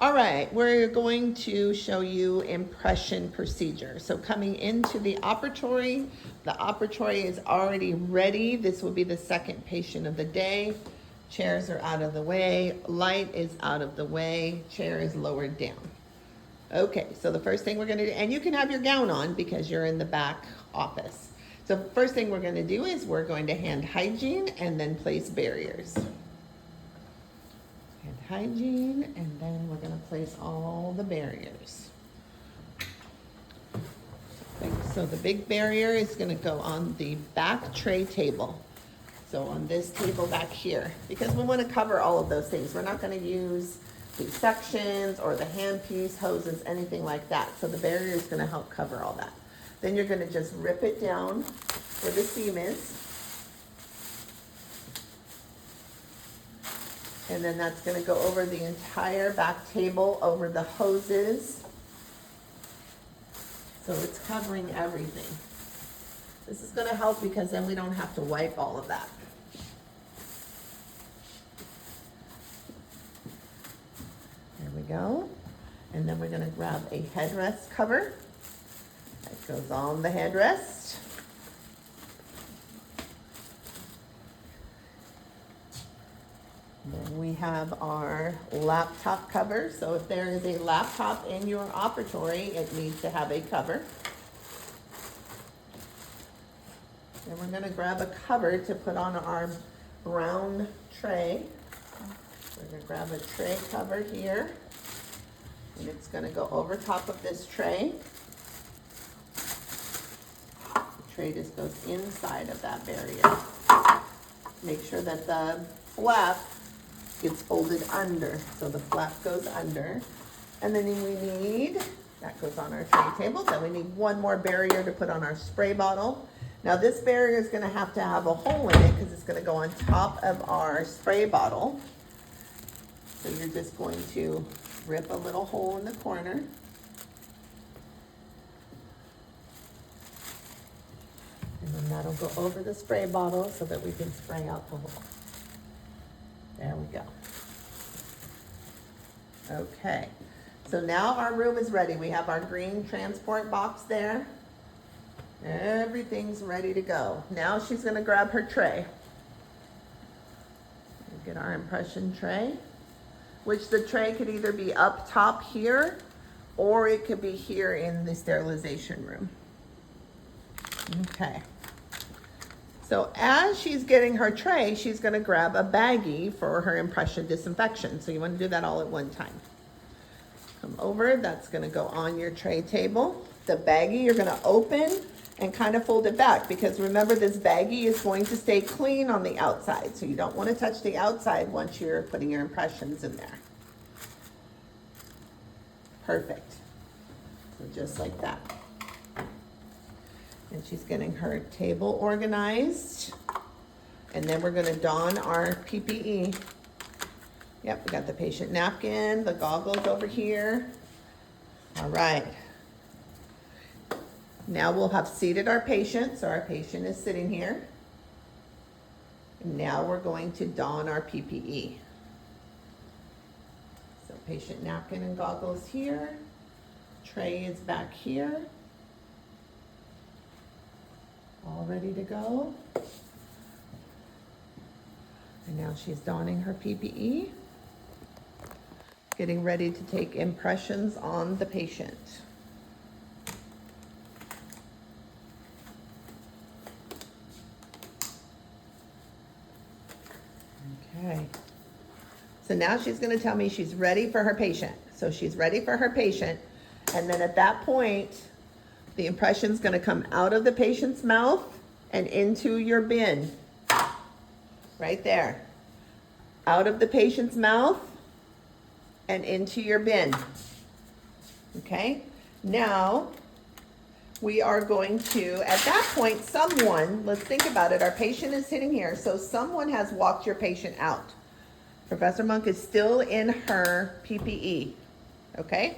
All right, we're going to show you impression procedure. So coming into the operatory is already ready. This will be the second patient of the day. Chairs are out of the way, light is out of the way, chair is lowered down. Okay, so the first thing we're gonna do, and you can have your gown on because you're in the back office. So first thing we're gonna do is we're going to hand hygiene and then place barriers. Hand hygiene, and then we're gonna place all the barriers. So the big barrier is gonna go on the back tray table. So on this table back here, because we wanna cover all of those things. We're not gonna use the sections or the handpiece, hoses, anything like that. So the barrier is gonna help cover all that. Then you're gonna just rip it down where the seam is. And then that's gonna go over the entire back table, over the hoses. So it's covering everything. This is gonna help because then we don't have to wipe all of that. There we go. And then we're gonna grab a headrest cover. That goes on the headrest. Then we have our laptop cover. So if there is a laptop in your operatory, it needs to have a cover. Then we're gonna grab a cover to put on our brown tray. We're gonna grab a tray cover here. And it's gonna go over top of this tray. The tray just goes inside of that barrier. Make sure that the flap gets folded under. So the flap goes under. And then we need, that goes on our tray table. Then we need one more barrier to put on our spray bottle. Now this barrier is gonna have to have a hole in it because it's gonna go on top of our spray bottle. So you're just going to rip a little hole in the corner. And then that'll go over the spray bottle so that we can spray out the hole. There we go. Okay, so now our room is ready. We have our green transport box there. Everything's ready to go. Now she's gonna grab her tray. Get our impression tray, which the tray could either be up top here or it could be here in the sterilization room. Okay. So as she's getting her tray, she's gonna grab a baggie for her impression disinfection. So you wanna do that all at one time. Come over, that's gonna go on your tray table. The baggie you're gonna open and kind of fold it back because remember this baggie is going to stay clean on the outside. So you don't wanna touch the outside once you're putting your impressions in there. Perfect. So just like that. And she's getting her table organized. And then we're gonna don our PPE. Yep, we got the patient napkin, the goggles over here. All right. Now we'll have seated our patient. So our patient is sitting here. And now we're going to don our PPE. So patient napkin and goggles here. Tray is back here. All ready to go. And now she's donning her PPE, getting ready to take impressions on the patient. Okay. So now she's going to tell me she's ready for her patient. So she's ready for her patient. And then at that point, the impression's gonna come out of the patient's mouth and into your bin. Right there. Out of the patient's mouth and into your bin. Okay? Now, we are going to, at that point, someone, let's think about it, our patient is sitting here, so someone has walked your patient out. Professor Monk is still in her PPE. Okay?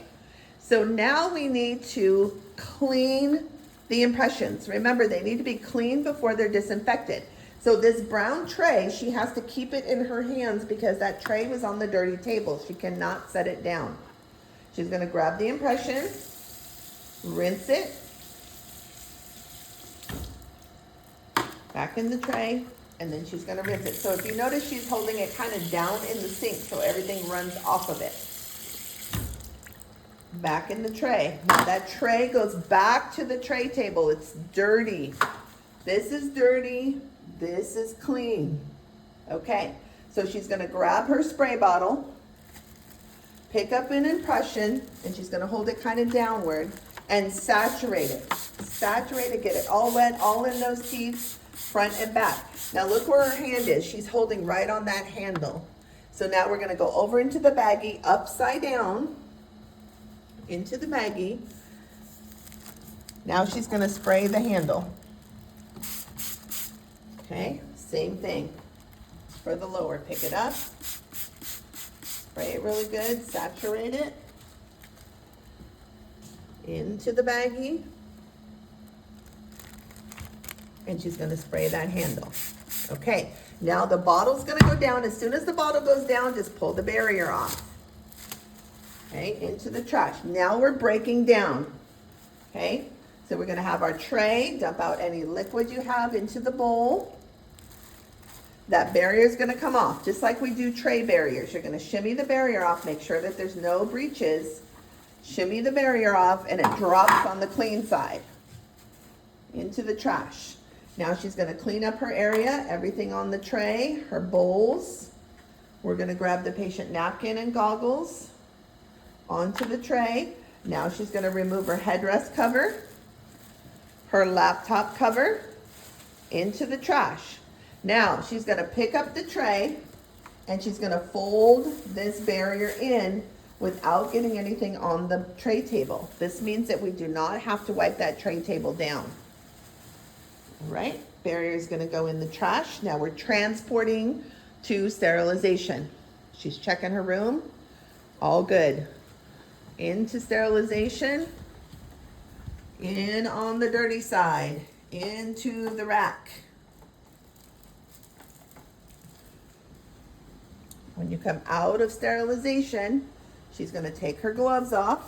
So now we need to clean the impressions. Remember, they need to be cleaned before they're disinfected. So this brown tray, she has to keep it in her hands because that tray was on the dirty table. She cannot set it down. She's gonna grab the impression, rinse it, back in the tray, and then she's gonna rinse it. So if you notice, she's holding it kind of down in the sink so everything runs off of it. Back in the tray. Now that tray goes back to the tray table. It's dirty. This is dirty. This is clean. Okay, so she's gonna grab her spray bottle, pick up an impression, and she's gonna hold it kind of downward and saturate it. Saturate it, get it all wet, all in those teeth, front and back. Now look where her hand is. She's holding right on that handle. So now we're gonna go over into the baggie, upside down, into the baggie. Now she's gonna spray the handle. Okay, same thing for the lower. Pick it up, spray it really good, saturate it into the baggie, and she's gonna spray that handle. Okay, now the bottle's gonna go down. As soon as the bottle goes down, just pull the barrier off. Okay, into the trash. Now we're breaking down. Okay, so we're gonna have our tray, dump out any liquid you have into the bowl. That barrier is gonna come off, just like we do tray barriers. You're gonna shimmy the barrier off, make sure that there's no breaches. Shimmy the barrier off, and it drops on the clean side into the trash. Now she's gonna clean up her area, everything on the tray, her bowls. We're gonna grab the patient napkin and goggles onto the tray. Now she's gonna remove her headrest cover, her laptop cover into the trash. Now she's gonna pick up the tray and she's gonna fold this barrier in without getting anything on the tray table. This means that we do not have to wipe that tray table down. All right, barrier is gonna go in the trash. Now we're transporting to sterilization. She's checking her room, all good. Into sterilization, in on the dirty side, into the rack. When you come out of sterilization, she's gonna take her gloves off.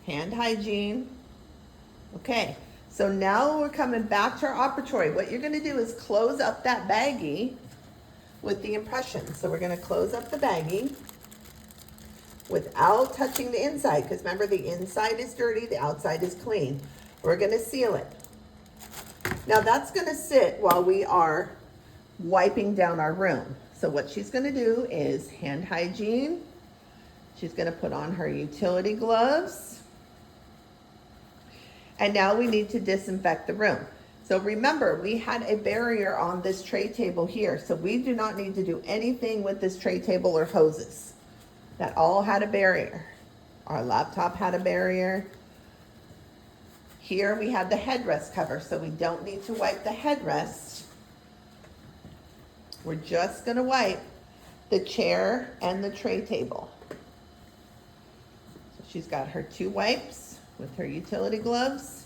Hand hygiene. Okay, so now we're coming back to our operatory. What you're gonna do is close up that baggie with the impression. So we're gonna close up the baggie without touching the inside, because remember, the inside is dirty, the outside is clean. We're gonna seal it. Now that's gonna sit while we are wiping down our room. So what she's gonna do is hand hygiene. She's gonna put on her utility gloves. And now we need to disinfect the room. So remember, we had a barrier on this tray table here, so we do not need to do anything with this tray table or hoses. That all had a barrier. Our laptop had a barrier. Here we had the headrest cover, so we don't need to wipe the headrest. We're just gonna wipe the chair and the tray table. So she's got her 2 wipes with her utility gloves.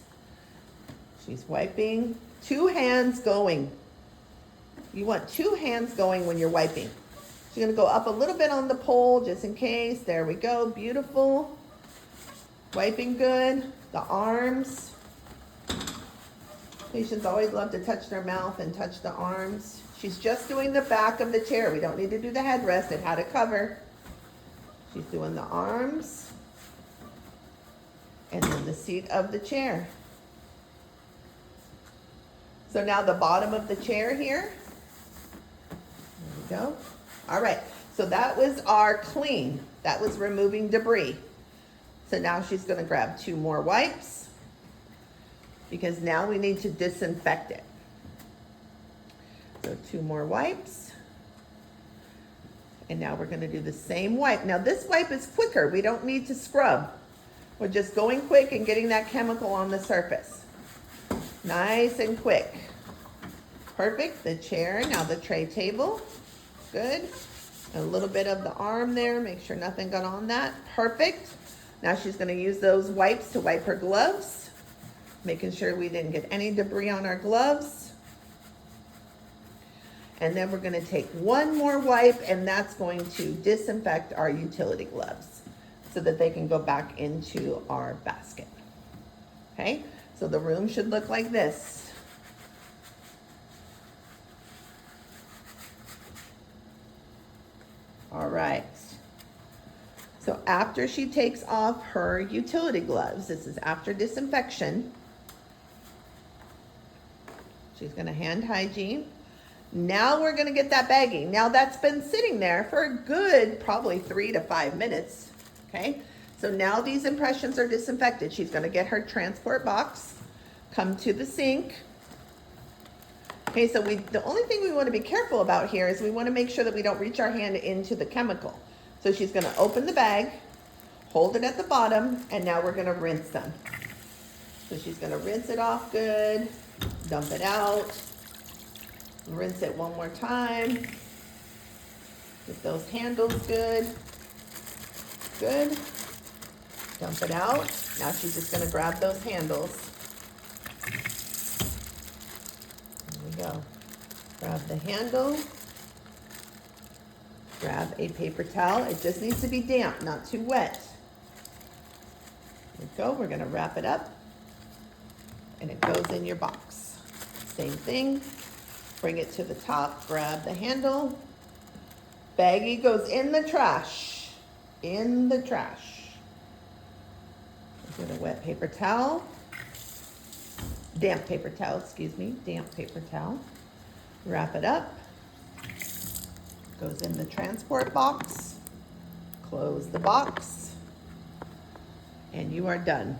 She's wiping, 2 hands going. You want 2 hands going when you're wiping. She's gonna go up a little bit on the pole just in case. There we go, beautiful. Wiping good, the arms. Patients always love to touch their mouth and touch the arms. She's just doing the back of the chair. We don't need to do the headrest, it had a cover. She's doing the arms and then the seat of the chair. So now the bottom of the chair here. There we go. All right, so that was our clean. That was removing debris. So now she's gonna grab 2 more wipes because now we need to disinfect it. So 2 more wipes. And now we're gonna do the same wipe. Now this wipe is quicker. We don't need to scrub. We're just going quick and getting that chemical on the surface. Nice and quick. Perfect, the chair, now the tray table. Good. A little bit of the arm there, make sure nothing got on that. Perfect. Now she's gonna use those wipes to wipe her gloves, making sure we didn't get any debris on our gloves. And then we're gonna take one more wipe, and that's going to disinfect our utility gloves so that they can go back into our basket. Okay, so the room should look like this. All right. So after she takes off her utility gloves, this is after disinfection, she's gonna hand hygiene. Now we're gonna get that bagging. Now that's been sitting there for a good probably 3 to 5 minutes, okay? So now these impressions are disinfected. She's gonna get her transport box, come to the sink. Okay, so the only thing we wanna be careful about here is we wanna make sure that we don't reach our hand into the chemical. So she's gonna open the bag, hold it at the bottom, and now we're gonna rinse them. So she's gonna rinse it off good, dump it out, rinse it one more time. Get those handles good. Good. Dump it out. Now she's just gonna grab those handles. There we go. Grab the handle. Grab a paper towel. It just needs to be damp, not too wet. There we go. We're gonna wrap it up. And it goes in your box. Same thing. Bring it to the top, grab the handle. Baggie goes in the trash. In the trash. Get a wet paper towel. Damp paper towel, excuse me. Damp paper towel. Wrap it up. Goes in the transport box. Close the box. And you are done.